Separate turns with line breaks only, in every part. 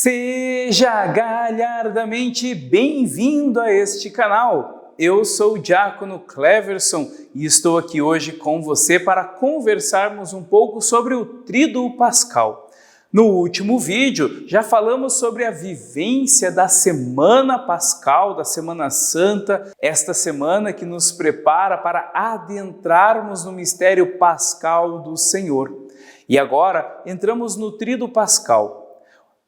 Seja galhardamente bem-vindo a este canal. Eu sou o Diácono Cleverson e estou aqui hoje com você para conversarmos um pouco sobre o Tríduo Pascal. No último vídeo já falamos sobre a vivência da Semana Pascal, da Semana Santa, esta semana que nos prepara para adentrarmos no mistério pascal do Senhor. E agora entramos no Tríduo Pascal.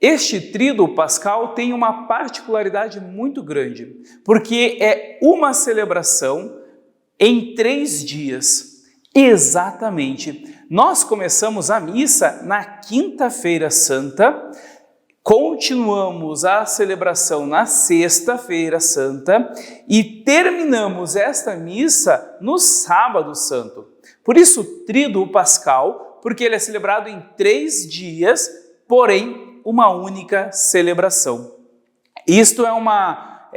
Este Tríduo Pascal tem uma particularidade muito grande, porque é uma celebração em 3 dias. Exatamente. Nós começamos a missa na Quinta-feira Santa, continuamos a celebração na Sexta-feira Santa e terminamos esta missa no Sábado Santo. Por isso, Tríduo Pascal, porque ele é celebrado em 3 dias, porém, uma única celebração. Isto é uma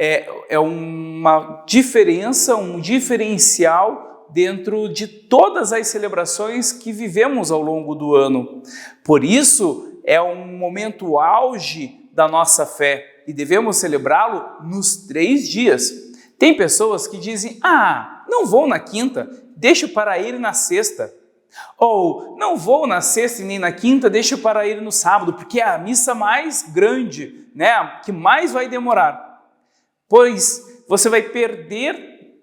diferença, um diferencial dentro de todas as celebrações que vivemos ao longo do ano. Por isso, é um momento auge da nossa fé e devemos celebrá-lo nos 3 dias. Tem pessoas que dizem, não vou na quinta, deixo para ir na sexta. Ou, não vou na sexta e nem na quinta, deixo para ir no sábado, porque é a missa mais grande, que mais vai demorar. Pois você vai perder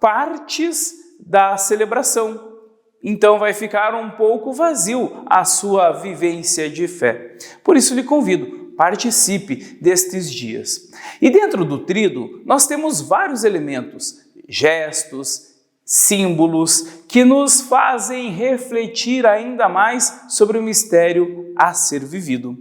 partes da celebração. Então vai ficar um pouco vazio a sua vivência de fé. Por isso lhe convido, participe destes dias. E dentro do tríduo nós temos vários elementos, gestos, símbolos que nos fazem refletir ainda mais sobre o mistério a ser vivido.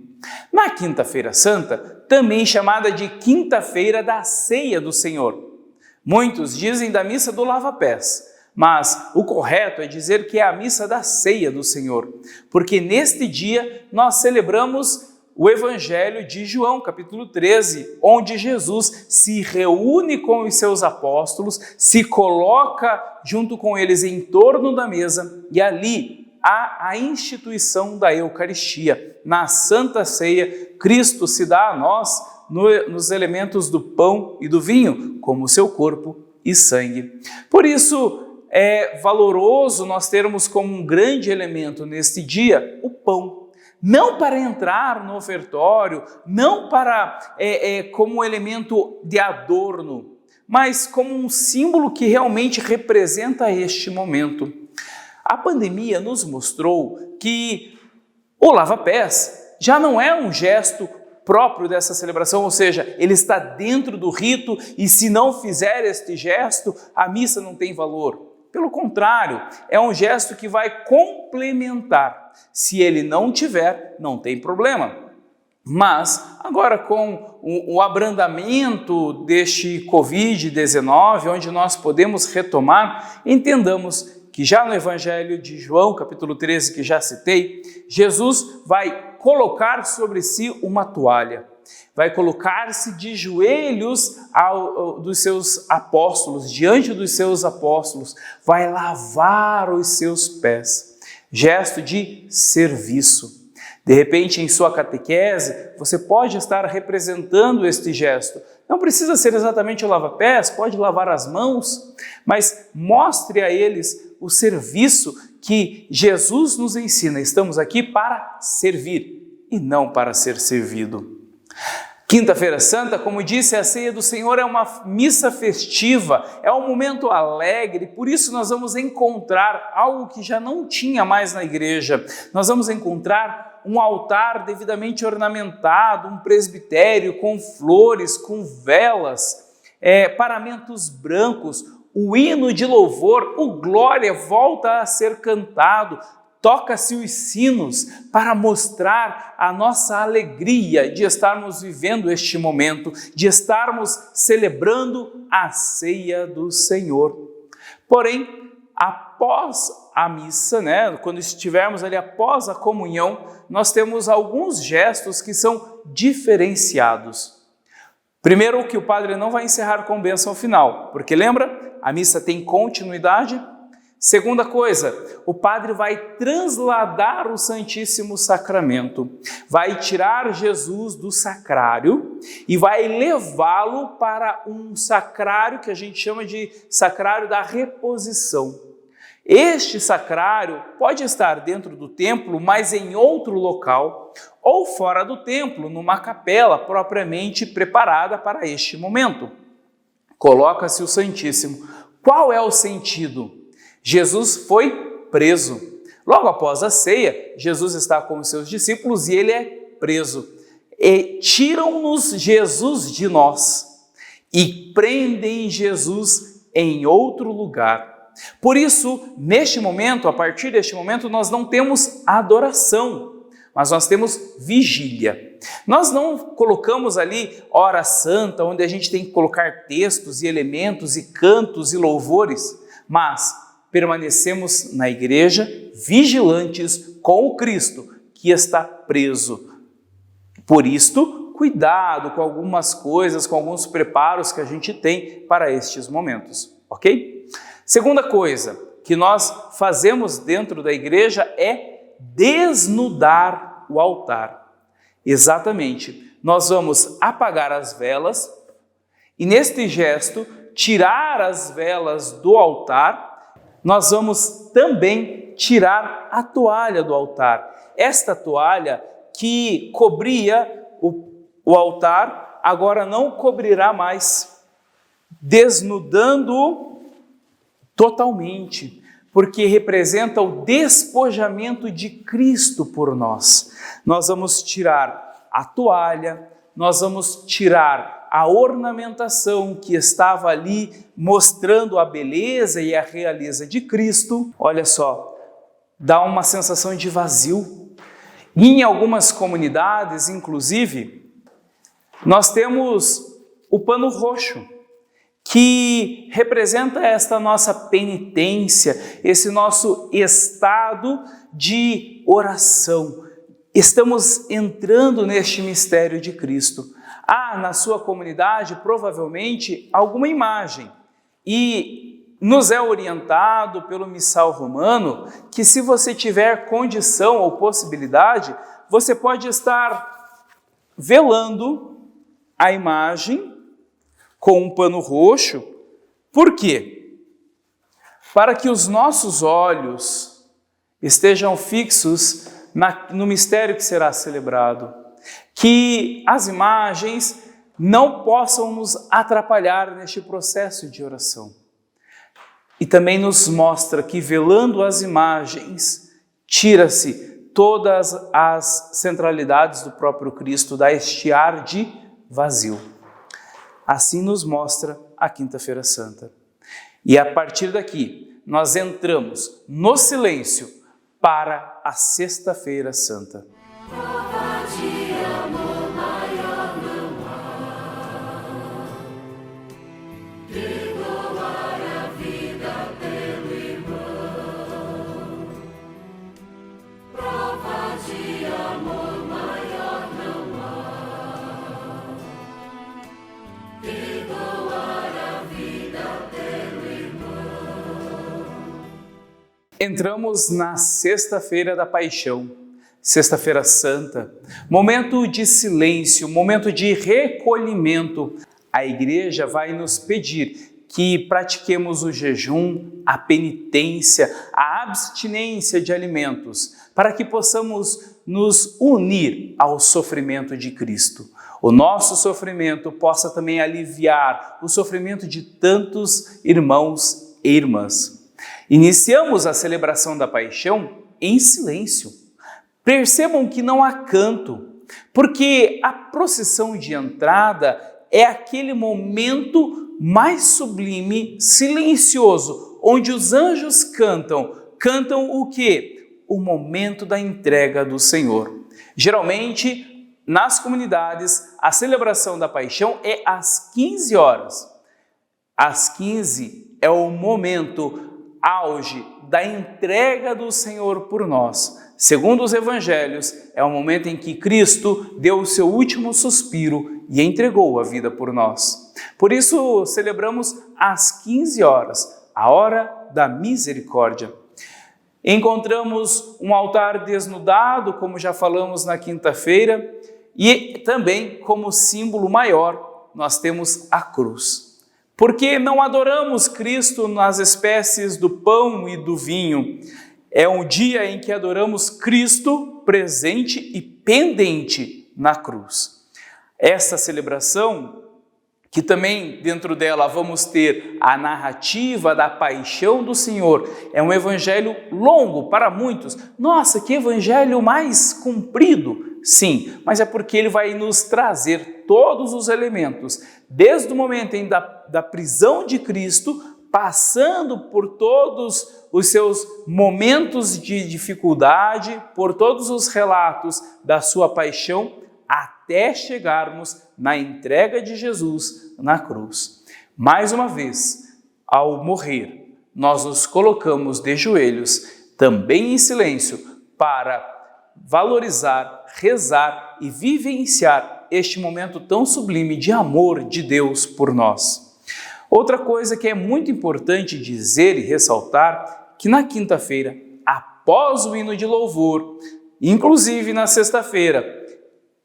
Na Quinta-feira Santa, também chamada de Quinta-feira da Ceia do Senhor. Muitos dizem da missa do lava-pés, mas o correto é dizer que é a missa da Ceia do Senhor, porque neste dia nós celebramos o Evangelho de João, capítulo 13, onde Jesus se reúne com os seus apóstolos, se coloca junto com eles em torno da mesa e ali há a instituição da Eucaristia. Na Santa Ceia, Cristo se dá a nós nos elementos do pão e do vinho, como o seu corpo e sangue. Por isso é valoroso nós termos como um grande elemento neste dia o pão. Não para entrar no ofertório, não para como elemento de adorno, mas como um símbolo que realmente representa este momento. A pandemia nos mostrou que o lava-pés já não é um gesto próprio dessa celebração, ou seja, ele está dentro do rito e se não fizer este gesto, a missa não tem valor. Pelo contrário, é um gesto que vai complementar. Se ele não tiver, não tem problema. Mas, agora com o abrandamento deste Covid-19, onde nós podemos retomar, entendamos que já no Evangelho de João, capítulo 13, que já citei, Jesus vai colocar sobre si uma toalha. Vai colocar-se de joelhos dos seus apóstolos, diante dos seus apóstolos, vai lavar os seus pés. Gesto de serviço. De repente, em sua catequese, você pode estar representando este gesto. Não precisa ser exatamente o lava-pés, pode lavar as mãos, mas mostre a eles o serviço que Jesus nos ensina. Estamos aqui para servir e não para ser servido. Quinta-feira Santa, como disse, a Ceia do Senhor é uma missa festiva, é um momento alegre, por isso nós vamos encontrar algo que já não tinha mais na igreja. Nós vamos encontrar um altar devidamente ornamentado, um presbitério com flores, com velas, paramentos brancos, o hino de louvor, o Glória volta a ser cantado, toca-se os sinos para mostrar a nossa alegria de estarmos vivendo este momento, de estarmos celebrando a ceia do Senhor. Porém, após a missa, quando estivermos ali após a comunhão, nós temos alguns gestos que são diferenciados. Primeiro, que o padre não vai encerrar com bênção final, porque lembra, a missa tem continuidade. Segunda coisa, o padre vai transladar o Santíssimo Sacramento, vai tirar Jesus do sacrário e vai levá-lo para um sacrário que a gente chama de sacrário da reposição. Este sacrário pode estar dentro do templo, mas em outro local, ou fora do templo, numa capela propriamente preparada para este momento. Coloca-se o Santíssimo. Qual é o sentido? Jesus foi preso. Logo após a ceia, Jesus está com os seus discípulos e ele é preso. E tiram-nos Jesus de nós e prendem Jesus em outro lugar. Por isso, neste momento, a partir deste momento, nós não temos adoração, mas nós temos vigília. Nós não colocamos ali hora santa, onde a gente tem que colocar textos e elementos e cantos e louvores, mas permanecemos na igreja vigilantes com o Cristo que está preso. Por isto, cuidado com algumas coisas, com alguns preparos que a gente tem para estes momentos, ok? Segunda coisa que nós fazemos dentro da igreja é desnudar o altar. Exatamente, nós vamos apagar as velas e neste gesto, tirar as velas do altar, nós vamos também tirar a toalha do altar. Esta toalha que cobria o altar, agora não cobrirá mais, desnudando-o totalmente, porque representa o despojamento de Cristo por nós. Nós vamos tirar a toalha, nós vamos tirar a ornamentação que estava ali mostrando a beleza e a realeza de Cristo. Olha só, dá uma sensação de vazio. E em algumas comunidades, inclusive, nós temos o pano roxo, que representa esta nossa penitência, esse nosso estado de oração. Estamos entrando neste mistério de Cristo. Há na sua comunidade, provavelmente, alguma imagem. E nos é orientado pelo missal romano que se você tiver condição ou possibilidade, você pode estar velando a imagem com um pano roxo. Por quê? Para que os nossos olhos estejam fixos no mistério que será celebrado. Que as imagens não possam nos atrapalhar neste processo de oração. E também nos mostra que velando as imagens, tira-se todas as centralidades do próprio Cristo, dá este ar de vazio. Assim nos mostra a Quinta-feira Santa. E a partir daqui, nós entramos no silêncio para a Sexta-feira Santa. Entramos na Sexta-feira da Paixão, Sexta-feira Santa, momento de silêncio, momento de recolhimento. A igreja vai nos pedir que pratiquemos o jejum, a penitência, a abstinência de alimentos, para que possamos nos unir ao sofrimento de Cristo. O nosso sofrimento possa também aliviar o sofrimento de tantos irmãos e irmãs. Iniciamos a celebração da Paixão em silêncio. Percebam que não há canto, porque a procissão de entrada é aquele momento mais sublime, silencioso, onde os anjos cantam. Cantam o quê? O momento da entrega do Senhor. Geralmente, nas comunidades, a celebração da Paixão é às 15 horas. Às 15 é o momento auge da entrega do Senhor por nós. Segundo os evangelhos, é o momento em que Cristo deu o seu último suspiro e entregou a vida por nós. Por isso, celebramos às 15 horas, a hora da misericórdia. Encontramos um altar desnudado, como já falamos na quinta-feira, e também como símbolo maior nós temos a cruz. Porque não adoramos Cristo nas espécies do pão e do vinho. É um dia em que adoramos Cristo presente e pendente na cruz. Essa celebração, que também dentro dela vamos ter a narrativa da paixão do Senhor, é um evangelho longo para muitos. Nossa, que evangelho mais comprido! Sim, mas é porque ele vai nos trazer todos os elementos, desde o momento da prisão de Cristo, passando por todos os seus momentos de dificuldade, por todos os relatos da sua paixão, até chegarmos na entrega de Jesus na cruz. Mais uma vez, ao morrer, nós nos colocamos de joelhos, também em silêncio, para valorizar, rezar e vivenciar este momento tão sublime de amor de Deus por nós. Outra coisa que é muito importante dizer e ressaltar, que na quinta-feira, após o hino de louvor, inclusive na sexta-feira,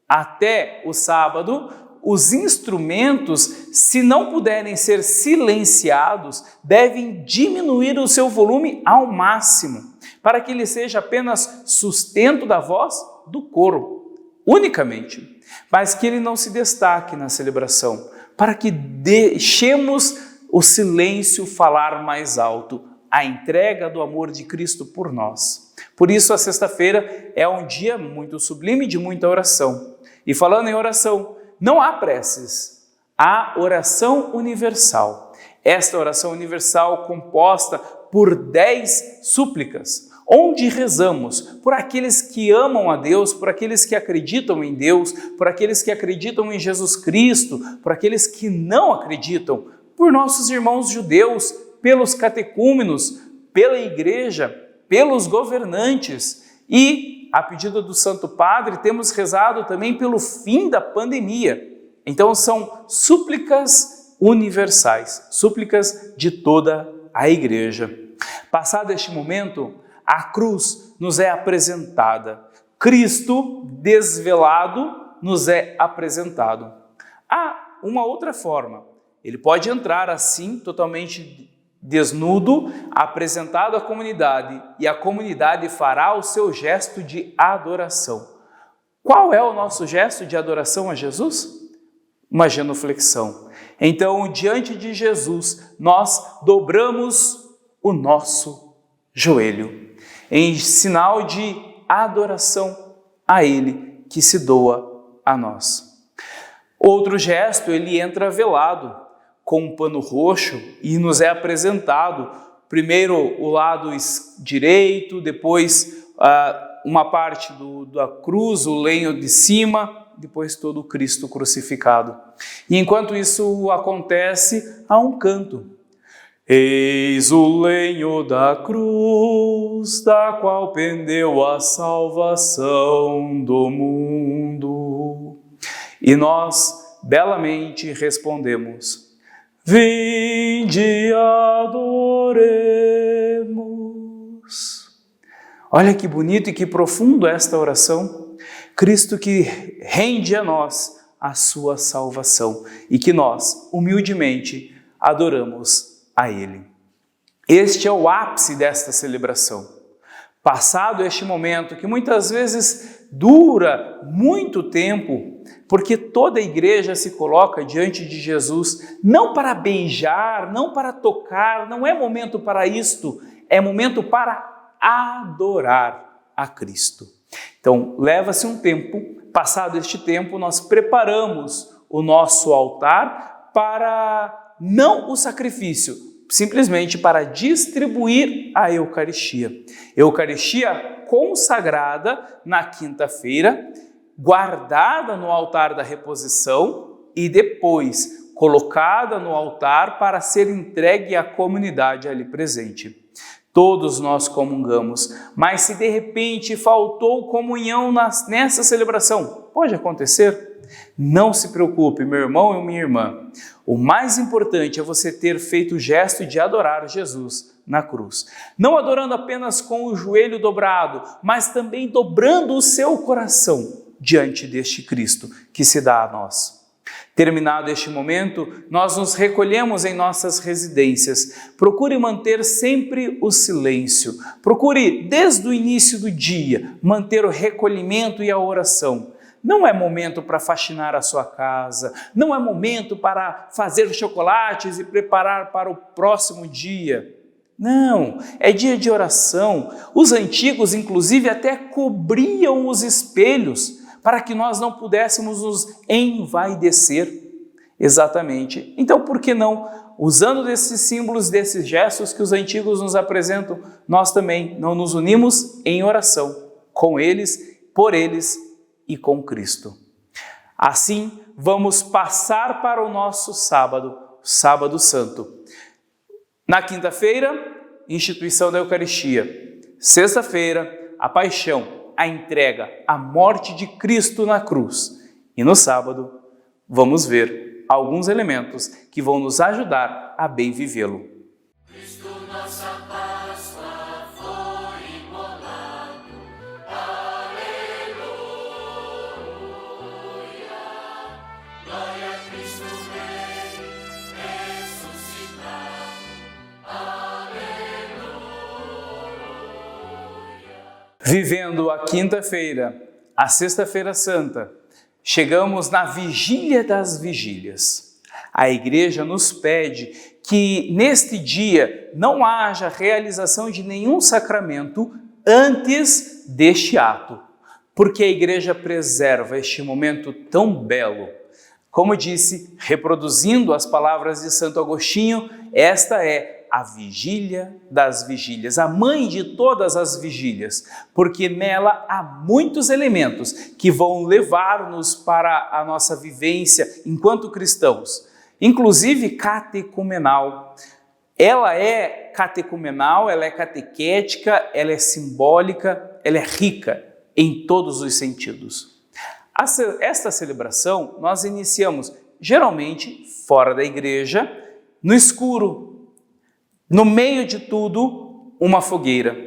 até o sábado, os instrumentos, se não puderem ser silenciados, devem diminuir o seu volume ao máximo, para que ele seja apenas sustento da voz do coro, unicamente, mas que ele não se destaque na celebração, para que deixemos o silêncio falar mais alto, a entrega do amor de Cristo por nós. Por isso, a sexta-feira é um dia muito sublime de muita oração. E falando em oração, não há preces, há oração universal. Esta oração universal composta por 10 súplicas, onde rezamos por aqueles que amam a Deus, por aqueles que acreditam em Deus, por aqueles que acreditam em Jesus Cristo, por aqueles que não acreditam, por nossos irmãos judeus, pelos catecúmenos, pela igreja, pelos governantes e, a pedido do Santo Padre, temos rezado também pelo fim da pandemia. Então são súplicas universais, súplicas de toda a igreja. Passado este momento, a cruz nos é apresentada. Cristo desvelado nos é apresentado. Há uma outra forma. Ele pode entrar assim, totalmente desnudo, apresentado à comunidade, e a comunidade fará o seu gesto de adoração. Qual é o nosso gesto de adoração a Jesus? Uma genuflexão. Então, diante de Jesus, nós dobramos o nosso joelho, em sinal de adoração a Ele que se doa a nós. Outro gesto, ele entra velado, com um pano roxo, e nos é apresentado primeiro o lado direito, depois uma parte da cruz, o lenho de cima, depois todo o Cristo crucificado. E enquanto isso acontece, há um canto. Eis o lenho da cruz, da qual pendeu a salvação do mundo. E nós belamente respondemos: vinde, adoremos. Olha que bonito e que profundo esta oração. Cristo que rende a nós a sua salvação e que nós, humildemente, adoramos a Ele. Este é o ápice desta celebração. Passado este momento, que muitas vezes dura muito tempo, porque toda a igreja se coloca diante de Jesus, não para beijar, não para tocar, não é momento para isto, é momento para adorar a Cristo. Então, leva-se um tempo, passado este tempo, nós preparamos o nosso altar para não o sacrifício, simplesmente para distribuir a Eucaristia. Eucaristia consagrada na quinta-feira, guardada no altar da reposição e depois colocada no altar para ser entregue à comunidade ali presente. Todos nós comungamos, mas se de repente faltou comunhão nessa celebração, pode acontecer? Não se preocupe, meu irmão e minha irmã. O mais importante é você ter feito o gesto de adorar Jesus na cruz. Não adorando apenas com o joelho dobrado, mas também dobrando o seu coração diante deste Cristo que se dá a nós. Terminado este momento, nós nos recolhemos em nossas residências. Procure manter sempre o silêncio. Procure, desde o início do dia, manter o recolhimento e a oração. Não é momento para faxinar a sua casa, não é momento para fazer chocolates e preparar para o próximo dia. Não, é dia de oração. Os antigos, inclusive, até cobriam os espelhos para que nós não pudéssemos nos envaidecer. Exatamente. Então, por que não, usando desses símbolos, desses gestos que os antigos nos apresentam, nós também não nos unimos em oração com eles, por eles e com Cristo. Assim, vamos passar para o nosso sábado, Sábado Santo. Na quinta-feira, instituição da Eucaristia. Sexta-feira, a paixão, a entrega, a morte de Cristo na cruz. E no sábado, vamos ver alguns elementos que vão nos ajudar a bem vivê-lo.
Cristo, nossa Páscoa, foi imolado. Aleluia. Glória a Cristo Rei, ressuscitado. Aleluia.
Vivendo a quinta-feira, a sexta-feira santa, chegamos na vigília das vigílias. A Igreja nos pede que neste dia não haja realização de nenhum sacramento antes deste ato, porque a Igreja preserva este momento tão belo. Como disse, reproduzindo as palavras de Santo Agostinho, esta é a vigília das vigílias, a mãe de todas as vigílias, porque nela há muitos elementos que vão levar-nos para a nossa vivência enquanto cristãos, inclusive catecumenal. Ela é catecumenal, ela é catequética, ela é simbólica, ela é rica em todos os sentidos. Esta celebração nós iniciamos geralmente fora da igreja, no escuro. No meio de tudo, uma fogueira.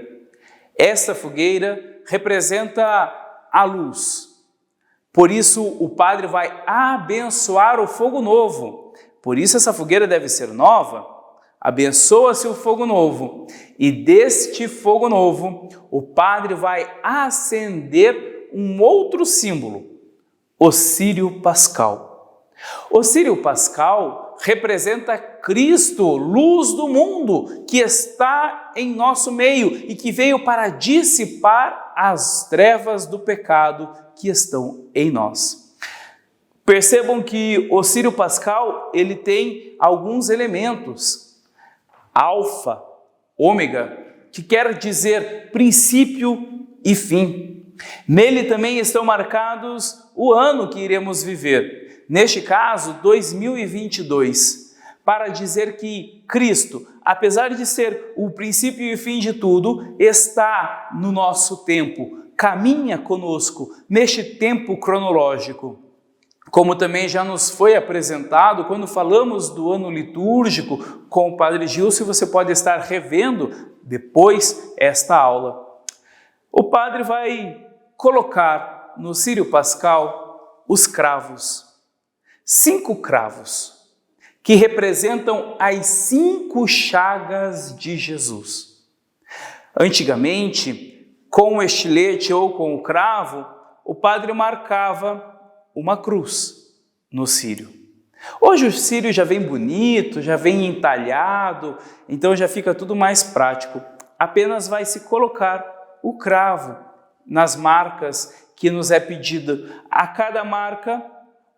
Essa fogueira representa a luz. Por isso, o padre vai abençoar o fogo novo. Por isso, essa fogueira deve ser nova. Abençoa-se o fogo novo. E deste fogo novo, o padre vai acender um outro símbolo, o círio pascal. O círio pascal representa Cristo, luz do mundo, que está em nosso meio e que veio para dissipar as trevas do pecado que estão em nós. Percebam que o círio pascal, ele tem alguns elementos. Alfa, ômega, que quer dizer princípio e fim. Nele também estão marcados o ano que iremos viver. Neste caso, 2022, para dizer que Cristo, apesar de ser o princípio e o fim de tudo, está no nosso tempo, caminha conosco neste tempo cronológico. Como também já nos foi apresentado quando falamos do ano litúrgico com o Padre Gilson, você pode estar revendo depois esta aula. O Padre vai colocar no círio pascal os cravos, 5 cravos, que representam as 5 chagas de Jesus. Antigamente, com o estilete ou com o cravo, o padre marcava uma cruz no círio. Hoje o círio já vem bonito, já vem entalhado, então já fica tudo mais prático. Apenas vai se colocar o cravo nas marcas que nos é pedido. A cada marca,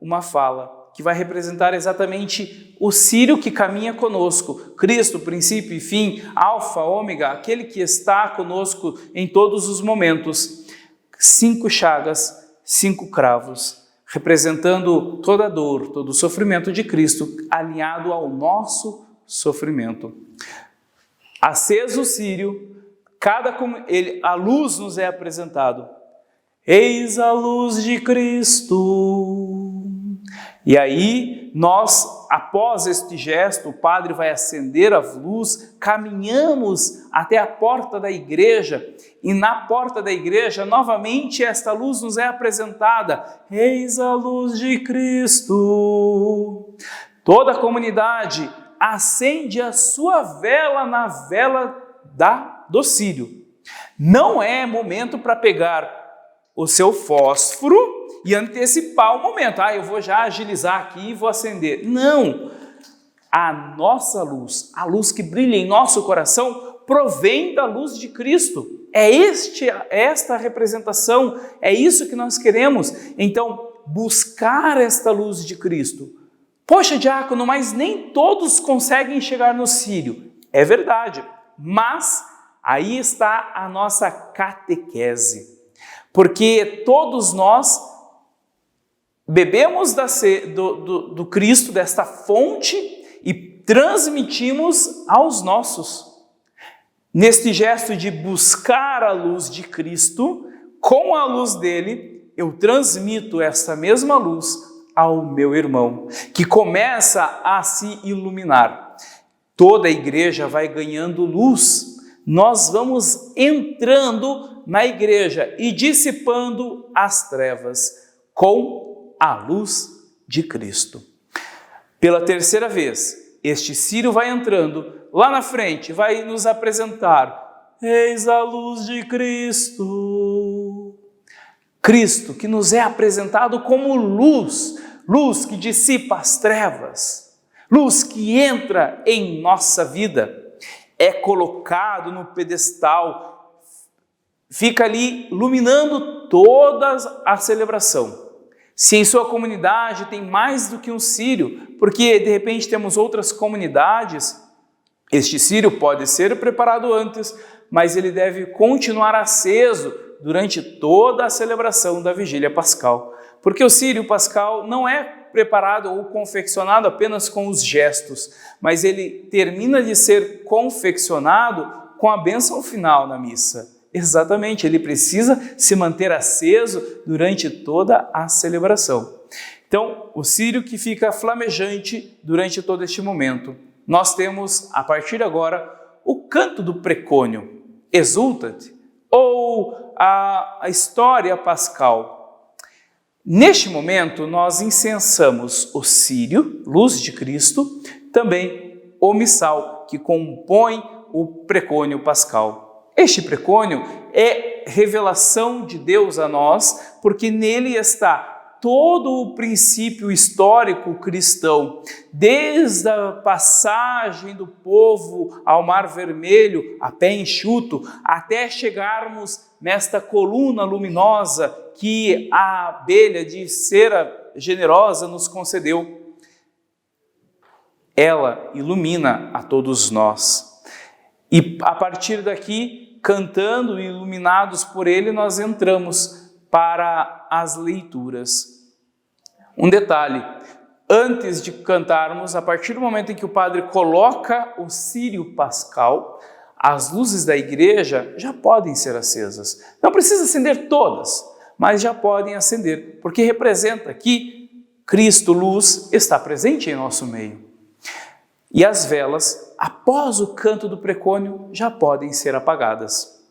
uma fala, que vai representar exatamente o círio que caminha conosco. Cristo, princípio e fim, alfa, ômega, aquele que está conosco em todos os momentos. 5 chagas, 5 cravos, representando toda a dor, todo o sofrimento de Cristo, alinhado ao nosso sofrimento. Aceso o círio, a luz nos é apresentado. Eis a luz de Cristo. E aí nós após este gesto, o padre vai acender a luz, caminhamos até a porta da igreja e na porta da igreja, novamente, esta luz nos é apresentada. Eis a luz de Cristo. Toda a comunidade acende a sua vela na vela do círio. Não é momento para pegar o seu fósforo e antecipar o momento. Eu vou já agilizar aqui e vou acender. Não! A nossa luz, a luz que brilha em nosso coração, provém da luz de Cristo. É esta representação, é isso que nós queremos. Então, buscar esta luz de Cristo. Poxa, diácono, mas nem todos conseguem chegar no círio. É verdade, mas aí está a nossa catequese. Porque todos nós bebemos do Cristo, desta fonte, e transmitimos aos nossos. Neste gesto de buscar a luz de Cristo, com a luz dele, eu transmito essa mesma luz ao meu irmão, que começa a se iluminar. Toda a igreja vai ganhando luz. Nós vamos entrando na igreja e dissipando as trevas com a luz de Cristo. Pela terceira vez, este círio vai entrando lá na frente, vai nos apresentar: eis a luz de Cristo. Cristo que nos é apresentado como luz, luz que dissipa as trevas, luz que entra em nossa vida. É colocado no pedestal, fica ali iluminando toda a celebração. Se em sua comunidade tem mais do que um círio, porque de repente temos outras comunidades, este círio pode ser preparado antes, mas ele deve continuar aceso durante toda a celebração da Vigília Pascal. Porque o círio pascal não é preparado ou confeccionado apenas com os gestos, mas ele termina de ser confeccionado com a bênção final na missa. Exatamente, ele precisa se manter aceso durante toda a celebração. Então, o círio que fica flamejante durante todo este momento. Nós temos, a partir de agora, o canto do precônio, Exultat, ou a história pascal. Neste momento, nós incensamos o círio, luz de Cristo, também o missal, que compõe o precônio pascal. Este precônio é revelação de Deus a nós, porque nele está todo o princípio histórico cristão, desde a passagem do povo ao Mar Vermelho, a pé enxuto, até chegarmos nesta coluna luminosa que a abelha de cera generosa nos concedeu. Ela ilumina a todos nós. E a partir daqui, cantando e iluminados por ele, nós entramos para as leituras. Um detalhe, antes de cantarmos, a partir do momento em que o padre coloca o círio pascal, as luzes da igreja já podem ser acesas. Não precisa acender todas, mas já podem acender, porque representa que Cristo, luz, está presente em nosso meio. E as velas, após o canto do precônio, já podem ser apagadas.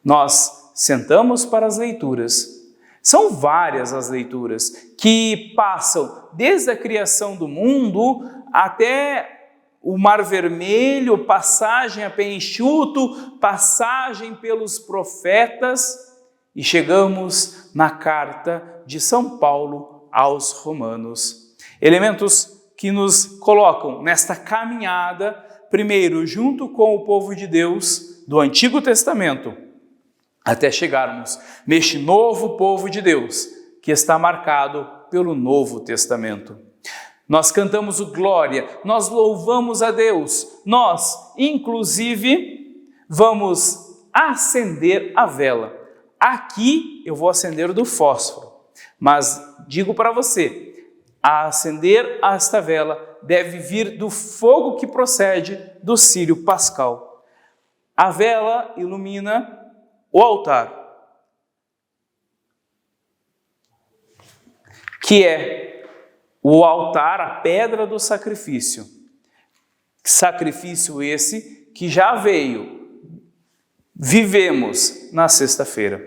Nós sentamos para as leituras. São várias as leituras que passam desde a criação do mundo até o Mar Vermelho, passagem a pé enxuto, passagem pelos profetas e chegamos na carta de São Paulo aos Romanos. Elementos que nos colocam nesta caminhada, primeiro junto com o povo de Deus do Antigo Testamento, até chegarmos neste novo povo de Deus, que está marcado pelo Novo Testamento. Nós cantamos o Glória, nós louvamos a Deus, nós, inclusive, vamos acender a vela. Aqui eu vou acender do fósforo, mas digo para você, a acender esta vela deve vir do fogo que procede do círio pascal. A vela ilumina o altar, que é o altar, a pedra do sacrifício. Sacrifício esse que já veio, vivemos na sexta-feira.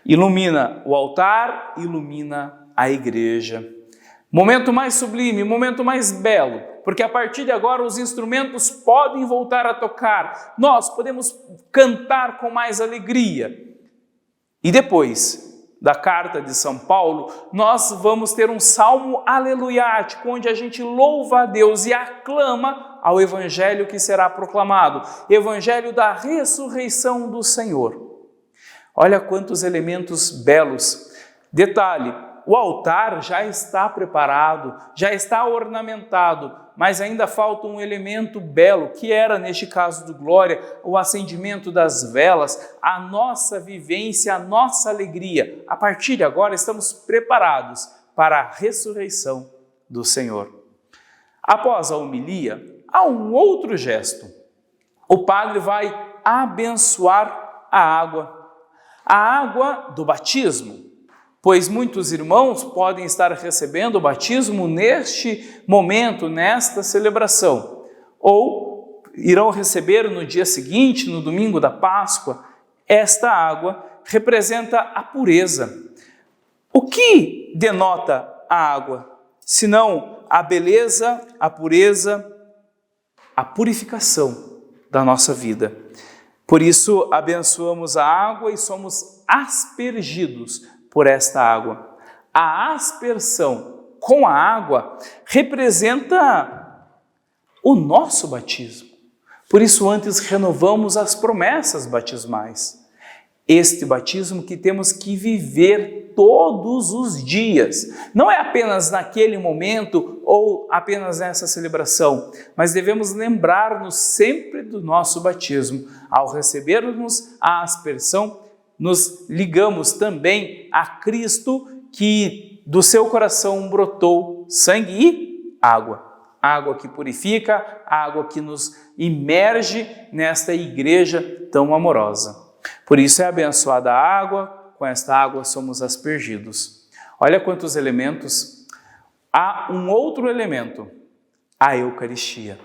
Ilumina o altar, ilumina a igreja. Momento mais sublime, momento mais belo, porque a partir de agora os instrumentos podem voltar a tocar, nós podemos cantar com mais alegria. E depois da carta de São Paulo, nós vamos ter um salmo aleluiático, onde a gente louva a Deus e aclama ao evangelho que será proclamado, evangelho da ressurreição do Senhor. Olha quantos elementos belos. Detalhe, o altar já está preparado, já está ornamentado, mas ainda falta um elemento belo, que era, neste caso do Glória, o acendimento das velas, a nossa vivência, a nossa alegria. A partir de agora estamos preparados para a ressurreição do Senhor. Após a homilia, há um outro gesto. O padre vai abençoar a água do batismo, pois muitos irmãos podem estar recebendo o batismo neste momento, nesta celebração, ou irão receber no dia seguinte, no domingo da Páscoa. Esta água representa a pureza. O que denota a água? Senão a beleza, a pureza, a purificação da nossa vida. Por isso, abençoamos a água e somos aspergidos por esta água. A aspersão com a água representa o nosso batismo. Por isso, antes renovamos as promessas batismais. Este batismo que temos que viver todos os dias. Não é apenas naquele momento ou apenas nessa celebração, mas devemos lembrar-nos sempre do nosso batismo. Ao recebermos a aspersão, nos ligamos também a Cristo, que do seu coração brotou sangue e água. Água que purifica, água que nos imerge nesta igreja tão amorosa. Por isso é abençoada a água, com esta água somos aspergidos. Olha quantos elementos. Há um outro elemento, a Eucaristia.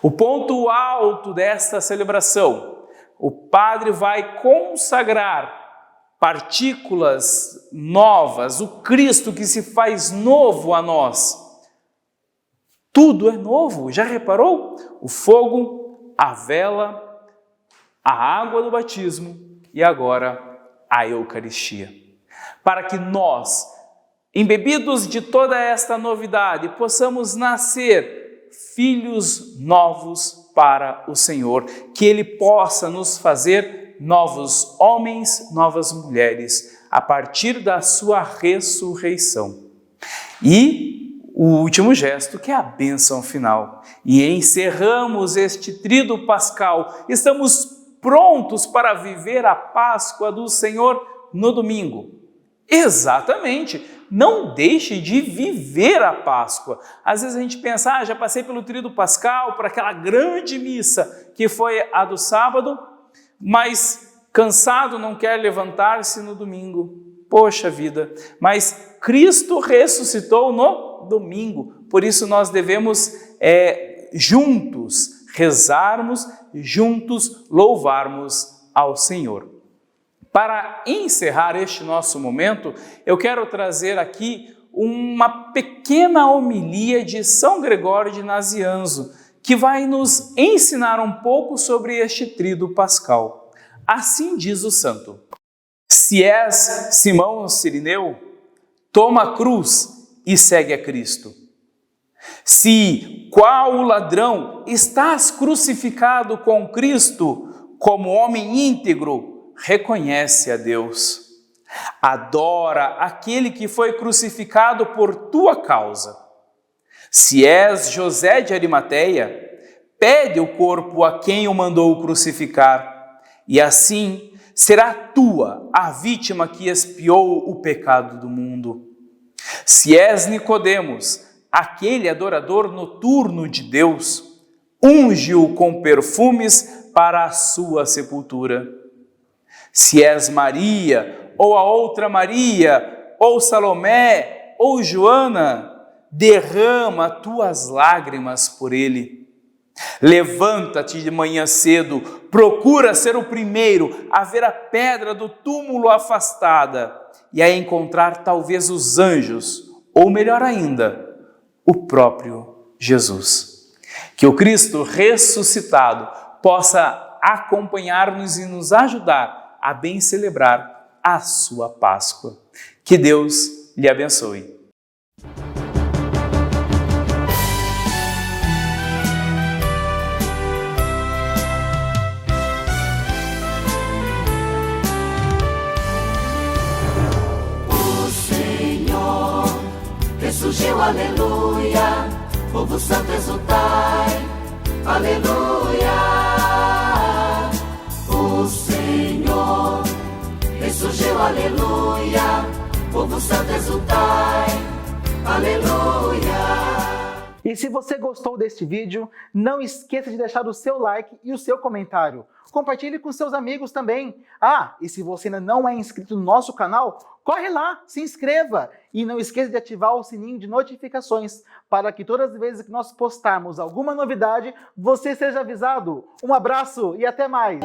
O ponto alto desta celebração. O padre vai consagrar partículas novas, o Cristo que se faz novo a nós. Tudo é novo, já reparou? O fogo, a vela, a água do batismo e agora a Eucaristia. Para que nós, embebidos de toda esta novidade, possamos nascer filhos novos para o Senhor, que Ele possa nos fazer novos homens, novas mulheres, a partir da sua ressurreição. E o último gesto, que é a bênção final. E encerramos este tríduo pascal. Estamos prontos para viver a Páscoa do Senhor no domingo. Exatamente! Não deixe de viver a Páscoa. Às vezes a gente pensa, já passei pelo tríduo pascal, por aquela grande missa que foi a do sábado, mas cansado não quer levantar-se no domingo. Poxa vida, mas Cristo ressuscitou no domingo, por isso nós devemos juntos rezarmos, juntos louvarmos ao Senhor. Para encerrar este nosso momento, eu quero trazer aqui uma pequena homilia de São Gregório de Nazianzo, que vai nos ensinar um pouco sobre este tríduo pascal. Assim diz o santo: se és Simão Cirineu, toma a cruz e segue a Cristo. Se, qual ladrão, estás crucificado com Cristo, como homem íntegro, reconhece a Deus. Adora aquele que foi crucificado por tua causa. Se és José de Arimateia, pede o corpo a quem o mandou crucificar, e assim será tua a vítima que expiou o pecado do mundo. Se és Nicodemos, aquele adorador noturno de Deus, unge-o com perfumes para a sua sepultura. Se és Maria, ou a outra Maria, ou Salomé, ou Joana, derrama tuas lágrimas por ele. Levanta-te de manhã cedo, procura ser o primeiro a ver a pedra do túmulo afastada e a encontrar talvez os anjos, ou melhor ainda, o próprio Jesus. Que o Cristo ressuscitado possa acompanhar-nos e nos ajudar a bem celebrar a sua Páscoa. Que Deus lhe abençoe.
Ressurgiu, aleluia, povo santo exultai, aleluia. O Senhor ressurgiu, aleluia, povo santo exultai, aleluia.
E se você gostou deste vídeo, não esqueça de deixar o seu like e o seu comentário. Compartilhe com seus amigos também. E se você ainda não é inscrito no nosso canal, corre lá, se inscreva. E não esqueça de ativar o sininho de notificações, para que todas as vezes que nós postarmos alguma novidade, você seja avisado. Um abraço e até mais!